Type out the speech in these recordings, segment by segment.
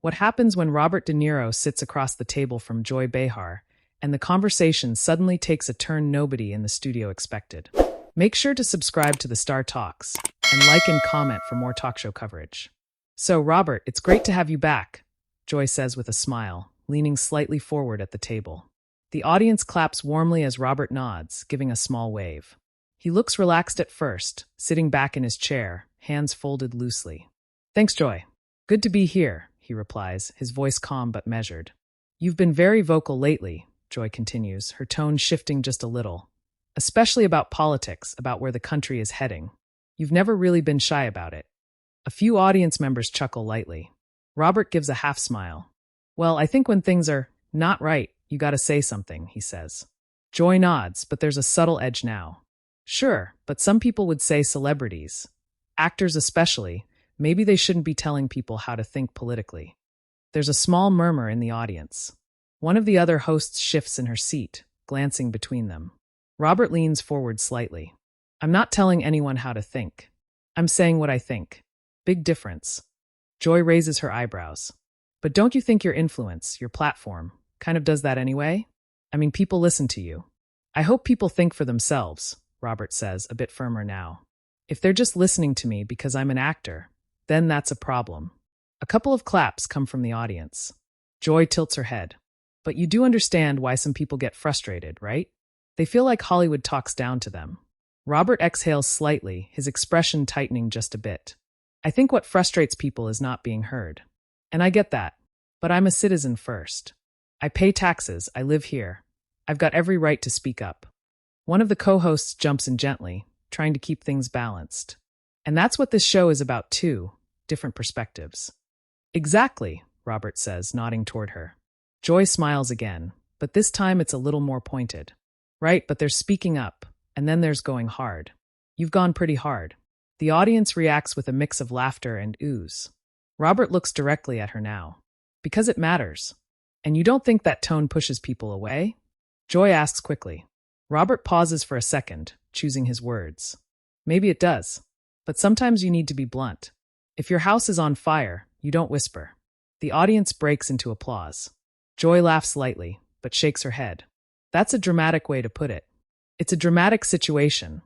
What happens when Robert De Niro sits across the table from Joy Behar, and the conversation suddenly takes a turn nobody in the studio expected? Make sure to subscribe to the Star Talks, and like and comment for more talk show coverage. So, Robert, it's great to have you back, Joy says with a smile, leaning slightly forward at the table. The audience claps warmly as Robert nods, giving a small wave. He looks relaxed at first, sitting back in his chair, hands folded loosely. Thanks, Joy. Good to be here, he replies, his voice calm but measured. You've been very vocal lately, Joy continues, her tone shifting just a little. Especially about politics, about where the country is heading. You've never really been shy about it. A few audience members chuckle lightly. Robert gives a half smile. Well, I think when things are not right, you gotta say something, he says. Joy nods, but there's a subtle edge now. Sure, but some people would say celebrities, actors especially, maybe they shouldn't be telling people how to think politically. There's a small murmur in the audience. One of the other hosts shifts in her seat, glancing between them. Robert leans forward slightly. I'm not telling anyone how to think. I'm saying what I think. Big difference. Joy raises her eyebrows. But don't you think your influence, your platform, kind of does that anyway? I mean, people listen to you. I hope people think for themselves, Robert says, a bit firmer now. If they're just listening to me because I'm an actor, then that's a problem. A couple of claps come from the audience. Joy tilts her head. But you do understand why some people get frustrated, right? They feel like Hollywood talks down to them. Robert exhales slightly, his expression tightening just a bit. I think what frustrates people is not being heard. And I get that. But I'm a citizen first. I pay taxes, I live here. I've got every right to speak up. One of the co-hosts jumps in gently, trying to keep things balanced. And that's what this show is about too, different perspectives. Exactly, Robert says, nodding toward her. Joy smiles again, but this time it's a little more pointed. Right, but there's speaking up, and then there's going hard. You've gone pretty hard. The audience reacts with a mix of laughter and oohs. Robert looks directly at her now. Because it matters. And you don't think that tone pushes people away? Joy asks quickly. Robert pauses for a second, choosing his words. Maybe it does. But sometimes you need to be blunt. If your house is on fire, you don't whisper. The audience breaks into applause. Joy laughs lightly, but shakes her head. That's a dramatic way to put it. It's a dramatic situation,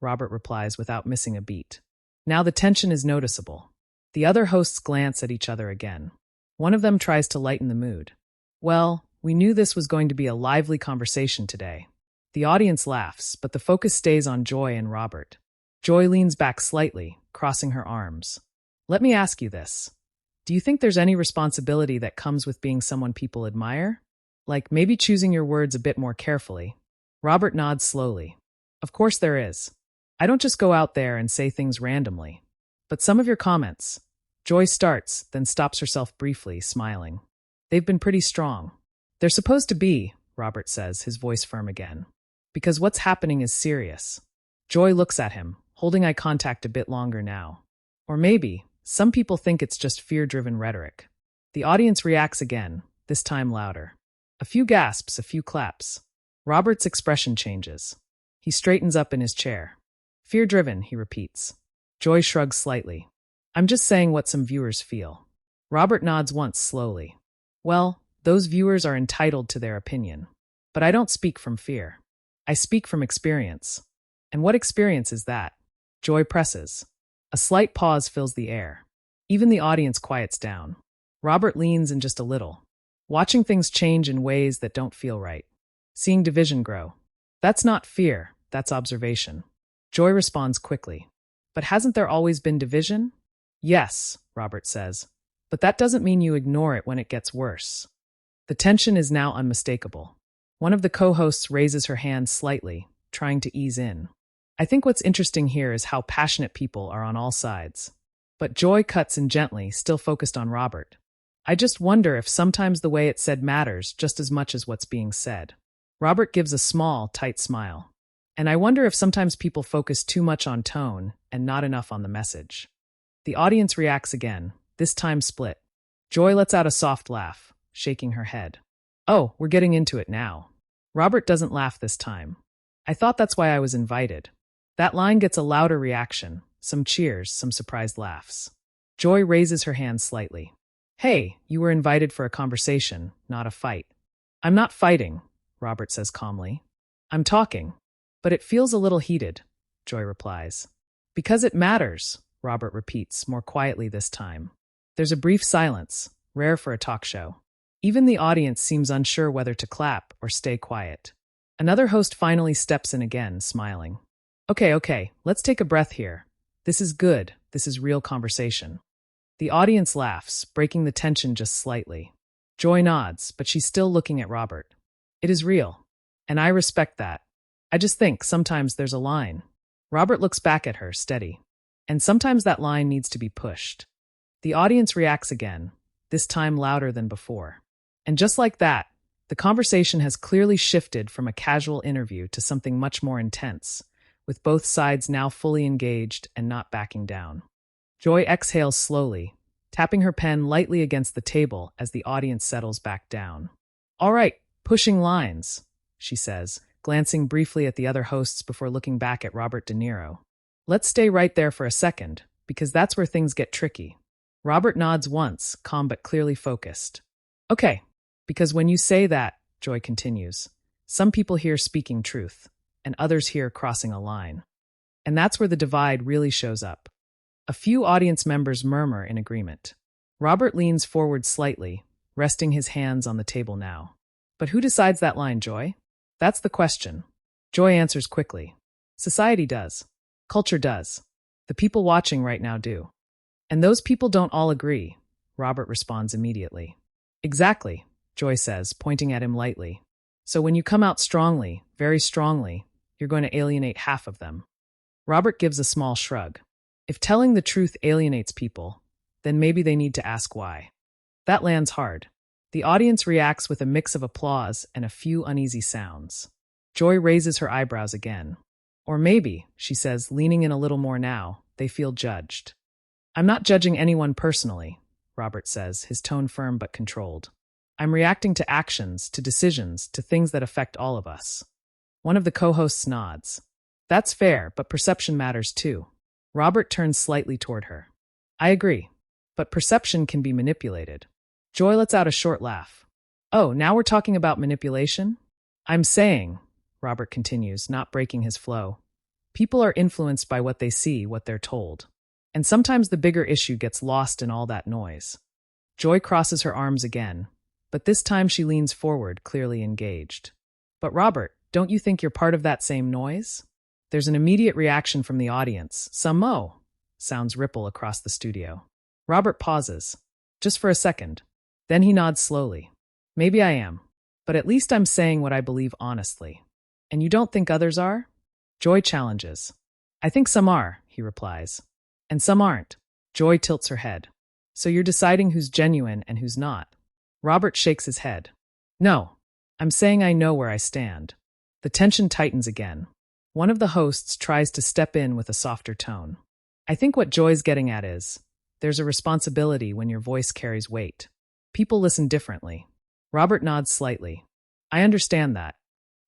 Robert replies without missing a beat. Now the tension is noticeable. The other hosts glance at each other again. One of them tries to lighten the mood. Well, we knew this was going to be a lively conversation today. The audience laughs, but the focus stays on Joy and Robert. Joy leans back slightly, crossing her arms. Let me ask you this. Do you think there's any responsibility that comes with being someone people admire? Like maybe choosing your words a bit more carefully? Robert nods slowly. Of course there is. I don't just go out there and say things randomly. But some of your comments. Joy starts, then stops herself briefly, smiling. They've been pretty strong. They're supposed to be, Robert says, his voice firm again. Because what's happening is serious. Joy looks at him, holding eye contact a bit longer now. Or maybe, some people think it's just fear-driven rhetoric. The audience reacts again, this time louder. A few gasps, a few claps. Robert's expression changes. He straightens up in his chair. Fear-driven, he repeats. Joy shrugs slightly. I'm just saying what some viewers feel. Robert nods once slowly. Well, those viewers are entitled to their opinion. But I don't speak from fear. I speak from experience. And what experience is that? Joy presses. A slight pause fills the air. Even the audience quiets down. Robert leans in just a little. Watching things change in ways that don't feel right. Seeing division grow. That's not fear, that's observation. Joy responds quickly. But hasn't there always been division? Yes, Robert says. But that doesn't mean you ignore it when it gets worse. The tension is now unmistakable. One of the co-hosts raises her hand slightly, trying to ease in. I think what's interesting here is how passionate people are on all sides. But Joy cuts in gently, still focused on Robert. I just wonder if sometimes the way it's said matters just as much as what's being said. Robert gives a small, tight smile. And I wonder if sometimes people focus too much on tone and not enough on the message. The audience reacts again, this time split. Joy lets out a soft laugh, shaking her head. Oh, we're getting into it now. Robert doesn't laugh this time. I thought that's why I was invited. That line gets a louder reaction, some cheers, some surprised laughs. Joy raises her hand slightly. Hey, you were invited for a conversation, not a fight. I'm not fighting, Robert says calmly. I'm talking. But it feels a little heated, Joy replies. Because it matters, Robert repeats, more quietly this time. There's a brief silence, rare for a talk show. Even the audience seems unsure whether to clap or stay quiet. Another host finally steps in again, smiling. Okay, let's take a breath here. This is good. This is real conversation. The audience laughs, breaking the tension just slightly. Joy nods, but she's still looking at Robert. It is real. And I respect that. I just think sometimes there's a line. Robert looks back at her, steady. And sometimes that line needs to be pushed. The audience reacts again, this time louder than before. And just like that, the conversation has clearly shifted from a casual interview to something much more intense, with both sides now fully engaged and not backing down. Joy exhales slowly, tapping her pen lightly against the table as the audience settles back down. All right, pushing lines, she says, glancing briefly at the other hosts before looking back at Robert De Niro. Let's stay right there for a second, because that's where things get tricky. Robert nods once, calm but clearly focused. Okay, because when you say that, Joy continues, some people hear speaking truth, and others hear crossing a line. And that's where the divide really shows up. A few audience members murmur in agreement. Robert leans forward slightly, resting his hands on the table now. But who decides that line, Joy? That's the question. Joy answers quickly. Society does. Culture does. The people watching right now do. And those people don't all agree, Robert responds immediately. Exactly, Joy says, pointing at him lightly. So when you come out strongly, very strongly, you're going to alienate half of them. Robert gives a small shrug. If telling the truth alienates people, then maybe they need to ask why. That lands hard. The audience reacts with a mix of applause and a few uneasy sounds. Joy raises her eyebrows again. Or maybe, she says, leaning in a little more now, they feel judged. I'm not judging anyone personally, Robert says, his tone firm but controlled. I'm reacting to actions, to decisions, to things that affect all of us. One of the co-hosts nods. That's fair, but perception matters too. Robert turns slightly toward her. I agree, but perception can be manipulated. Joy lets out a short laugh. Oh, now we're talking about manipulation? I'm saying, Robert continues, not breaking his flow, people are influenced by what they see, what they're told. And sometimes the bigger issue gets lost in all that noise. Joy crosses her arms again, but this time she leans forward, clearly engaged. But Robert, don't you think you're part of that same noise? There's an immediate reaction from the audience. Some "oh" sounds ripple across the studio. Robert pauses, just for a second. Then he nods slowly. Maybe I am, but at least I'm saying what I believe honestly. And you don't think others are? Joy challenges. I think some are, he replies. And some aren't. Joy tilts her head. So you're deciding who's genuine and who's not. Robert shakes his head. No, I'm saying I know where I stand. The tension tightens again. One of the hosts tries to step in with a softer tone. I think what Joy's getting at is, there's a responsibility when your voice carries weight. People listen differently. Robert nods slightly. I understand that.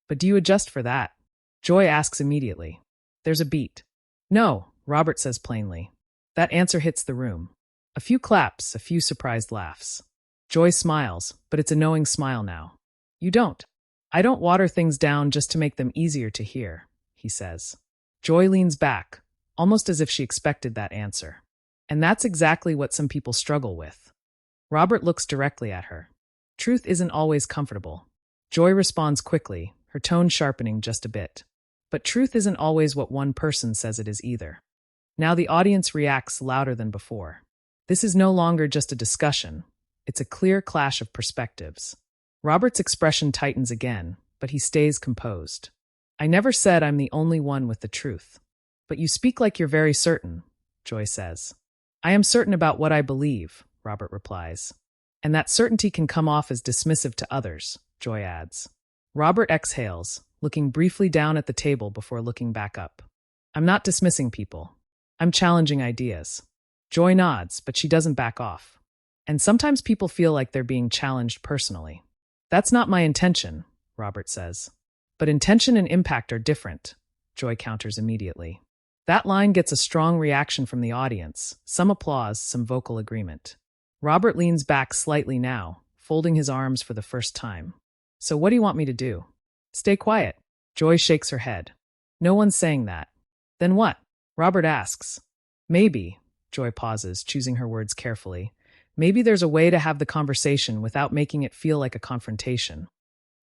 But do you adjust for that? Joy asks immediately. There's a beat. No, Robert says plainly. That answer hits the room. A few claps, a few surprised laughs. Joy smiles, but it's a knowing smile now. You don't. I don't water things down just to make them easier to hear, he says. Joy leans back, almost as if she expected that answer. And that's exactly what some people struggle with. Robert looks directly at her. Truth isn't always comfortable. Joy responds quickly, her tone sharpening just a bit. But truth isn't always what one person says it is either. Now the audience reacts louder than before. This is no longer just a discussion. It's a clear clash of perspectives. Robert's expression tightens again, but he stays composed. I never said I'm the only one with the truth. But you speak like you're very certain, Joy says. I am certain about what I believe, Robert replies. And that certainty can come off as dismissive to others, Joy adds. Robert exhales, looking briefly down at the table before looking back up. I'm not dismissing people. I'm challenging ideas. Joy nods, but she doesn't back off. And sometimes people feel like they're being challenged personally. That's not my intention, Robert says. But intention and impact are different, Joy counters immediately. That line gets a strong reaction from the audience, some applause, some vocal agreement. Robert leans back slightly now, folding his arms for the first time. So what do you want me to do? Stay quiet. Joy shakes her head. No one's saying that. Then what? Robert asks. Maybe, Joy pauses, choosing her words carefully. Maybe there's a way to have the conversation without making it feel like a confrontation.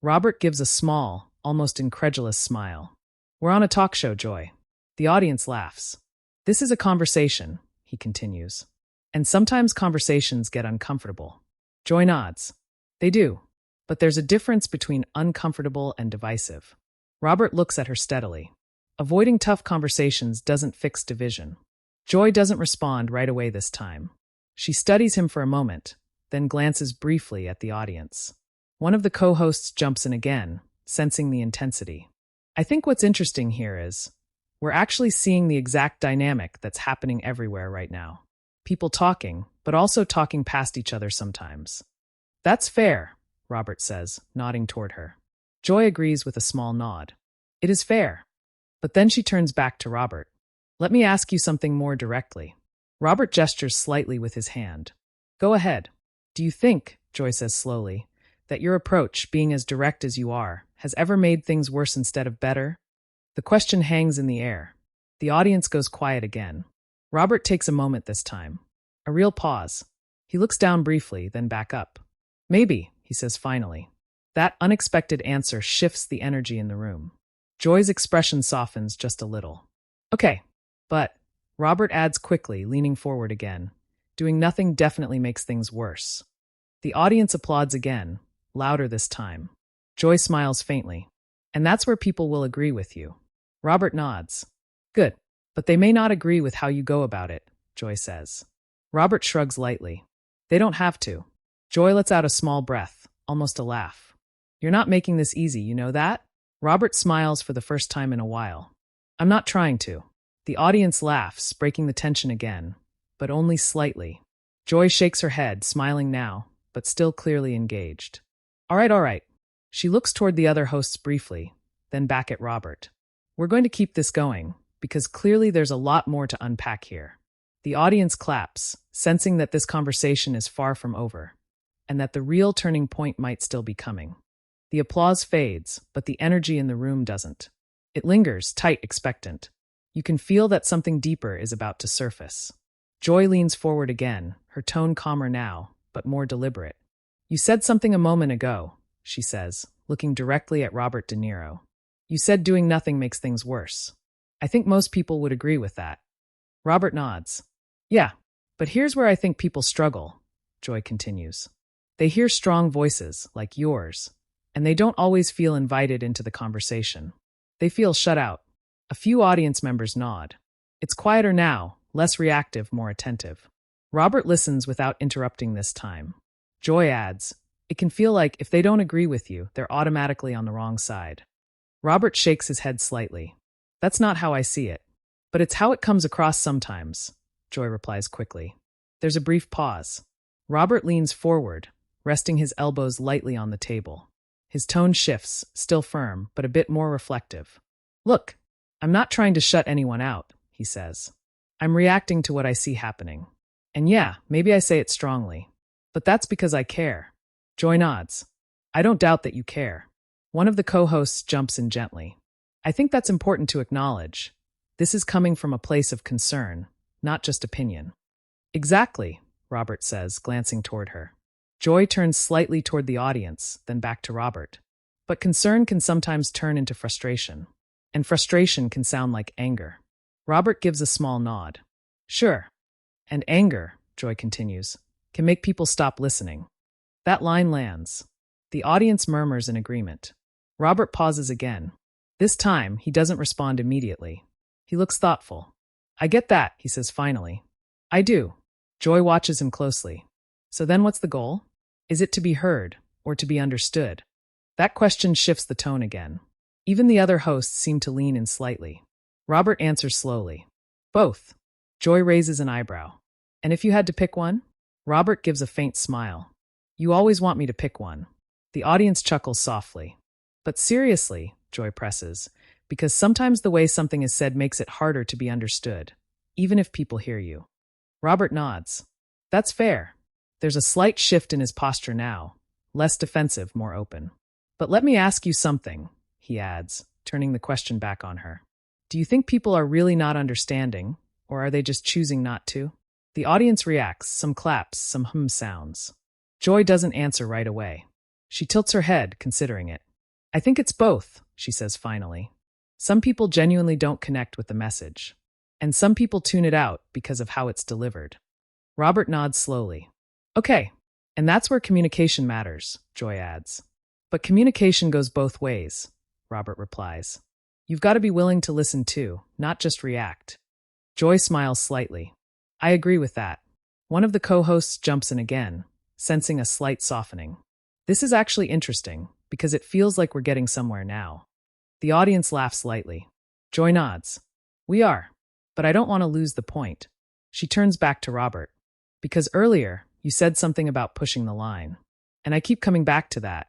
Robert gives a small, almost incredulous smile. We're on a talk show, Joy. The audience laughs. This is a conversation, he continues. And sometimes conversations get uncomfortable. Joy nods. They do. But there's a difference between uncomfortable and divisive. Robert looks at her steadily. Avoiding tough conversations doesn't fix division. Joy doesn't respond right away this time. She studies him for a moment, then glances briefly at the audience. One of the co-hosts jumps in again, sensing the intensity. I think what's interesting here is, we're actually seeing the exact dynamic that's happening everywhere right now. People talking, but also talking past each other sometimes. That's fair, Robert says, nodding toward her. Joy agrees with a small nod. It is fair. But then she turns back to Robert. Let me ask you something more directly. Robert gestures slightly with his hand. Go ahead. Do you think, Joy says slowly, that your approach, being as direct as you are, has ever made things worse instead of better? The question hangs in the air. The audience goes quiet again. Robert takes a moment this time. A real pause. He looks down briefly, then back up. Maybe, he says finally. That unexpected answer shifts the energy in the room. Joy's expression softens just a little. Okay, but, Robert adds quickly, leaning forward again. Doing nothing definitely makes things worse. The audience applauds again, louder this time. Joy smiles faintly. And that's where people will agree with you. Robert nods. Good, but they may not agree with how you go about it, Joy says. Robert shrugs lightly. They don't have to. Joy lets out a small breath, almost a laugh. You're not making this easy, you know that? Robert smiles for the first time in a while. I'm not trying to. The audience laughs, breaking the tension again, but only slightly. Joy shakes her head, smiling now, but still clearly engaged. All right. She looks toward the other hosts briefly, then back at Robert. We're going to keep this going, because clearly there's a lot more to unpack here. The audience claps, sensing that this conversation is far from over, and that the real turning point might still be coming. The applause fades, but the energy in the room doesn't. It lingers, tight, expectant. You can feel that something deeper is about to surface. Joy leans forward again, her tone calmer now, but more deliberate. You said something a moment ago, she says, looking directly at Robert De Niro. You said doing nothing makes things worse. I think most people would agree with that. Robert nods. Yeah, but here's where I think people struggle, Joy continues. They hear strong voices, like yours, and they don't always feel invited into the conversation. They feel shut out. A few audience members nod. It's quieter now, less reactive, more attentive. Robert listens without interrupting this time. Joy adds, it can feel like if they don't agree with you, they're automatically on the wrong side. Robert shakes his head slightly. That's not how I see it. But it's how it comes across sometimes, Joy replies quickly. There's a brief pause. Robert leans forward, resting his elbows lightly on the table. His tone shifts, still firm, but a bit more reflective. Look, I'm not trying to shut anyone out, he says. I'm reacting to what I see happening. And yeah, maybe I say it strongly. But that's because I care. Joy nods. I don't doubt that you care. One of the co-hosts jumps in gently. I think that's important to acknowledge. This is coming from a place of concern, not just opinion. Exactly, Robert says, glancing toward her. Joy turns slightly toward the audience, then back to Robert. But concern can sometimes turn into frustration. And frustration can sound like anger. Robert gives a small nod. Sure. And anger, Joy continues, can make people stop listening. That line lands. The audience murmurs in agreement. Robert pauses again. This time, he doesn't respond immediately. He looks thoughtful. I get that, he says finally. I do. Joy watches him closely. So then what's the goal? Is it to be heard, or to be understood? That question shifts the tone again. Even the other hosts seem to lean in slightly. Robert answers slowly. Both. Joy raises an eyebrow. And if you had to pick one? Robert gives a faint smile. You always want me to pick one. The audience chuckles softly. But seriously, Joy presses, because sometimes the way something is said makes it harder to be understood, even if people hear you. Robert nods. That's fair. There's a slight shift in his posture now, less defensive, more open. But let me ask you something, he adds, turning the question back on her. Do you think people are really not understanding, or are they just choosing not to? The audience reacts, some claps, some sounds. Joy doesn't answer right away. She tilts her head, considering it. I think it's both, she says finally. Some people genuinely don't connect with the message, and some people tune it out because of how it's delivered. Robert nods slowly. Okay, and that's where communication matters, Joy adds. But communication goes both ways, Robert replies. You've got to be willing to listen too, not just react. Joy smiles slightly. I agree with that. One of the co-hosts jumps in again, sensing a slight softening. This is actually interesting, because it feels like we're getting somewhere now. The audience laughs lightly. Joy nods. We are, but I don't want to lose the point. She turns back to Robert. Because earlier, you said something about pushing the line. And I keep coming back to that.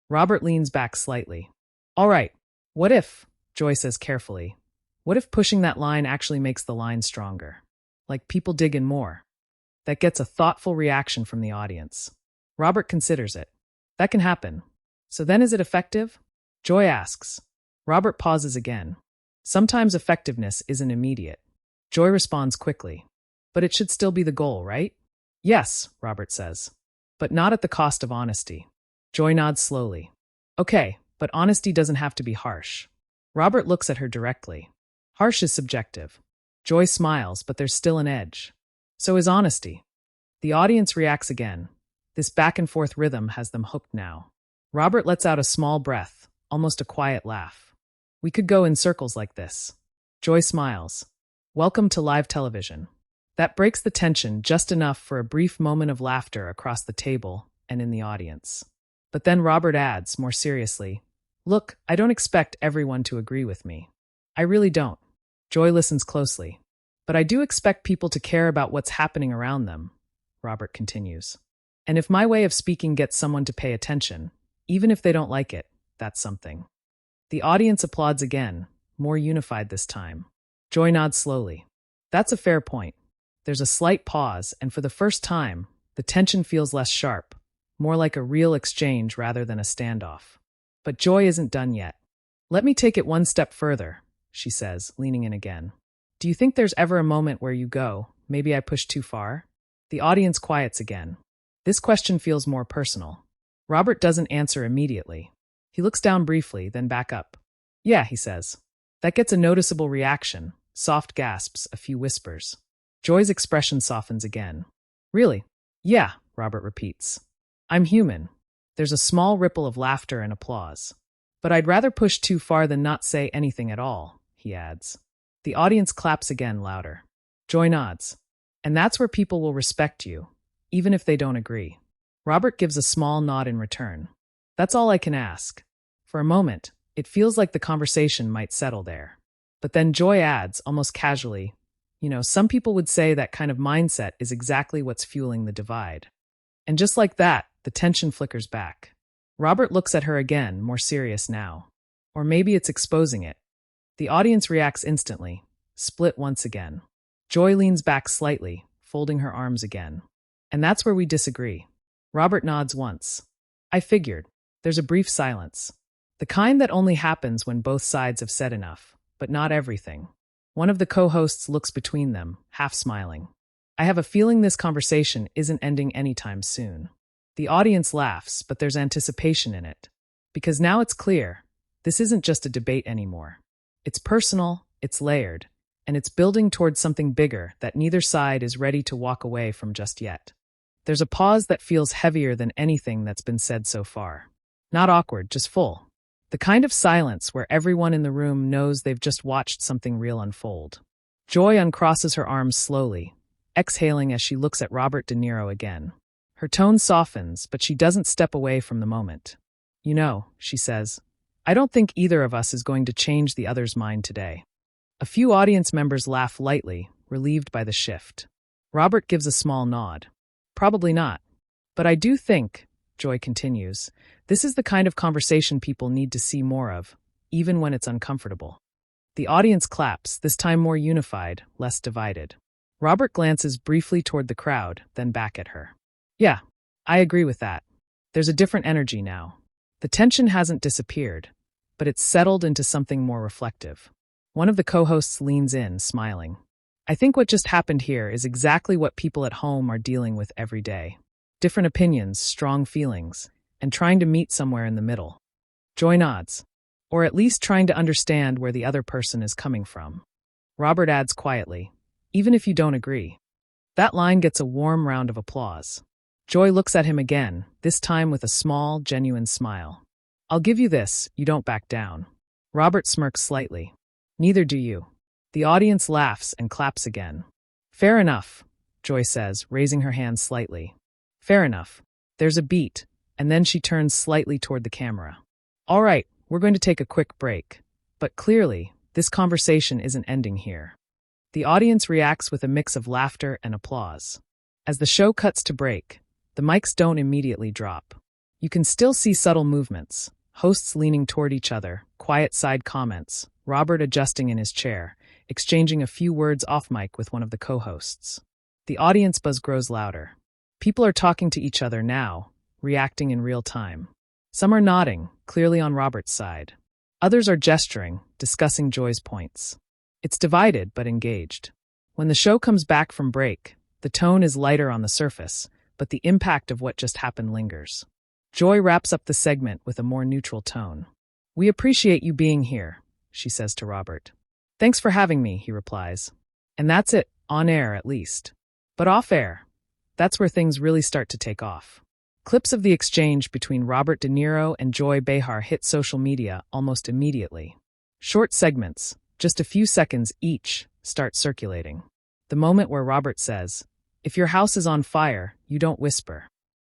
Robert leans back slightly. All right, what if, Joy says carefully, what if pushing that line actually makes the line stronger? Like people dig in more. That gets a thoughtful reaction from the audience. Robert considers it. That can happen. So then is it effective? Joy asks. Robert pauses again. Sometimes effectiveness isn't immediate. Joy responds quickly. But it should still be the goal, right? Yes, Robert says. But not at the cost of honesty. Joy nods slowly. Okay, but honesty doesn't have to be harsh. Robert looks at her directly. Harsh is subjective. Joy smiles, but there's still an edge. So is honesty. The audience reacts again. This back-and-forth rhythm has them hooked now. Robert lets out a small breath, almost a quiet laugh. We could go in circles like this. Joy smiles. Welcome to live television. That breaks the tension just enough for a brief moment of laughter across the table and in the audience. But then Robert adds, more seriously, Look, I don't expect everyone to agree with me. I really don't. Joy listens closely. But I do expect people to care about what's happening around them, Robert continues. And if my way of speaking gets someone to pay attention, even if they don't like it, that's something. The audience applauds again, more unified this time. Joy nods slowly. That's a fair point. There's a slight pause, and for the first time, the tension feels less sharp, more like a real exchange rather than a standoff. But Joy isn't done yet. Let me take it one step further, she says, leaning in again. Do you think there's ever a moment where you go, maybe I pushed too far? The audience quiets again. This question feels more personal. Robert doesn't answer immediately. He looks down briefly, then back up. Yeah, he says. That gets a noticeable reaction, soft gasps, a few whispers. Joy's expression softens again. Really? Yeah, Robert repeats. I'm human. There's a small ripple of laughter and applause. But I'd rather push too far than not say anything at all, he adds. The audience claps again louder. Joy nods. And that's where people will respect you, even if they don't agree. Robert gives a small nod in return. That's all I can ask. For a moment, it feels like the conversation might settle there. But then Joy adds, almost casually, some people would say that kind of mindset is exactly what's fueling the divide. And just like that, the tension flickers back. Robert looks at her again, more serious now. Or maybe it's exposing it. The audience reacts instantly, split once again. Joy leans back slightly, folding her arms again. And that's where we disagree. Robert nods once. I figured. There's a brief silence. The kind that only happens when both sides have said enough, but not everything. One of the co-hosts looks between them, half smiling. I have a feeling this conversation isn't ending anytime soon. The audience laughs, but there's anticipation in it. Because now it's clear, this isn't just a debate anymore. It's personal, it's layered, and it's building towards something bigger that neither side is ready to walk away from just yet. There's a pause that feels heavier than anything that's been said so far. Not awkward, just full. The kind of silence where everyone in the room knows they've just watched something real unfold. Joy uncrosses her arms slowly, exhaling as she looks at Robert De Niro again. Her tone softens, but she doesn't step away from the moment. She says, I don't think either of us is going to change the other's mind today. A few audience members laugh lightly, relieved by the shift. Robert gives a small nod. Probably not. But I do think, Joy continues, this is the kind of conversation people need to see more of, even when it's uncomfortable. The audience claps, this time more unified, less divided. Robert glances briefly toward the crowd, then back at her. Yeah, I agree with that. There's a different energy now. The tension hasn't disappeared, but it's settled into something more reflective. One of the co-hosts leans in, smiling. I think what just happened here is exactly what people at home are dealing with every day. Different opinions, strong feelings, and trying to meet somewhere in the middle. Joy nods, or at least trying to understand where the other person is coming from. Robert adds quietly, even if you don't agree. That line gets a warm round of applause. Joy looks at him again, this time with a small, genuine smile. I'll give you this, you don't back down. Robert smirks slightly. Neither do you. The audience laughs and claps again. Fair enough, Joy says, raising her hand slightly. Fair enough. There's a beat, and then she turns slightly toward the camera. All right, we're going to take a quick break. But clearly, this conversation isn't ending here. The audience reacts with a mix of laughter and applause. As the show cuts to break, the mics don't immediately drop. You can still see subtle movements, hosts leaning toward each other, quiet side comments, Robert adjusting in his chair, exchanging a few words off mic with one of the co-hosts. The audience buzz grows louder. People are talking to each other now, reacting in real time. Some are nodding, clearly on Robert's side. Others are gesturing, discussing Joy's points. It's divided but engaged. When the show comes back from break, the tone is lighter on the surface, but the impact of what just happened lingers. Joy wraps up the segment with a more neutral tone. We appreciate you being here, she says to Robert. Thanks for having me, he replies. And that's it, on air at least. But off air, that's where things really start to take off. Clips of the exchange between Robert De Niro and Joy Behar hit social media almost immediately. Short segments, just a few seconds each, start circulating. The moment where Robert says, "If your house is on fire, you don't whisper."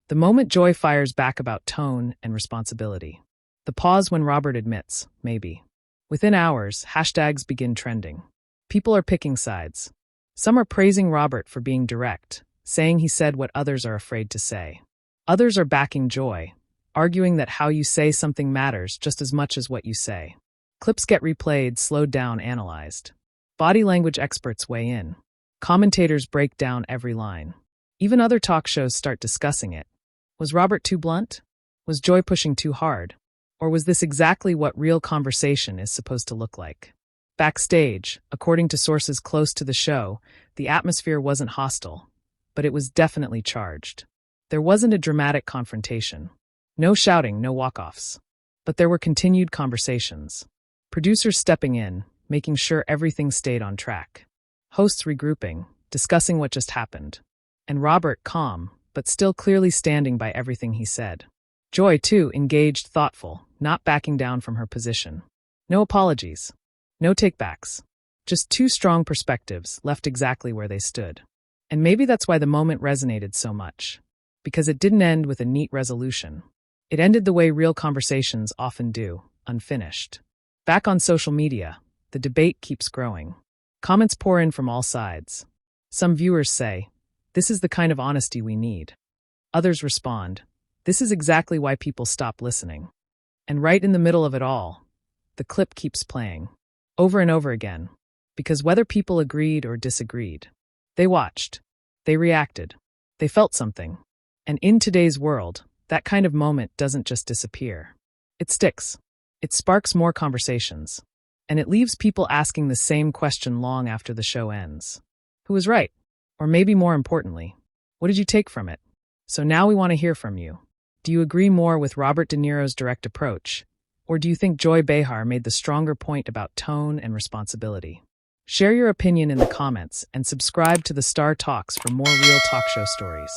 The moment Joy fires back about tone and responsibility. The pause when Robert admits, maybe. Within hours, hashtags begin trending. People are picking sides. Some are praising Robert for being direct, saying he said what others are afraid to say. Others are backing Joy, arguing that how you say something matters just as much as what you say. Clips get replayed, slowed down, analyzed. Body language experts weigh in. Commentators break down every line. Even other talk shows start discussing it. Was Robert too blunt? Was Joy pushing too hard? Or was this exactly what real conversation is supposed to look like? Backstage, according to sources close to the show, the atmosphere wasn't hostile, but it was definitely charged. There wasn't a dramatic confrontation. No shouting, no walk-offs. But there were continued conversations. Producers stepping in, making sure everything stayed on track. Hosts regrouping, discussing what just happened. And Robert calm, but still clearly standing by everything he said. Joy, too, engaged, thoughtful, not backing down from her position. No apologies. No takebacks. Just two strong perspectives left exactly where they stood. And maybe that's why the moment resonated so much. Because it didn't end with a neat resolution. It ended the way real conversations often do, unfinished. Back on social media, the debate keeps growing. Comments pour in from all sides. Some viewers say, "This is the kind of honesty we need." Others respond, "This is exactly why people stop listening." And right in the middle of it all, the clip keeps playing, over and over again. Because whether people agreed or disagreed, they watched, they reacted, they felt something. And in today's world, that kind of moment doesn't just disappear. It sticks. It sparks more conversations. And it leaves people asking the same question long after the show ends. Who was right? Or maybe more importantly, what did you take from it? So now we want to hear from you. Do you agree more with Robert De Niro's direct approach? Or do you think Joy Behar made the stronger point about tone and responsibility? Share your opinion in the comments and subscribe to the Star Talks for more real talk show stories.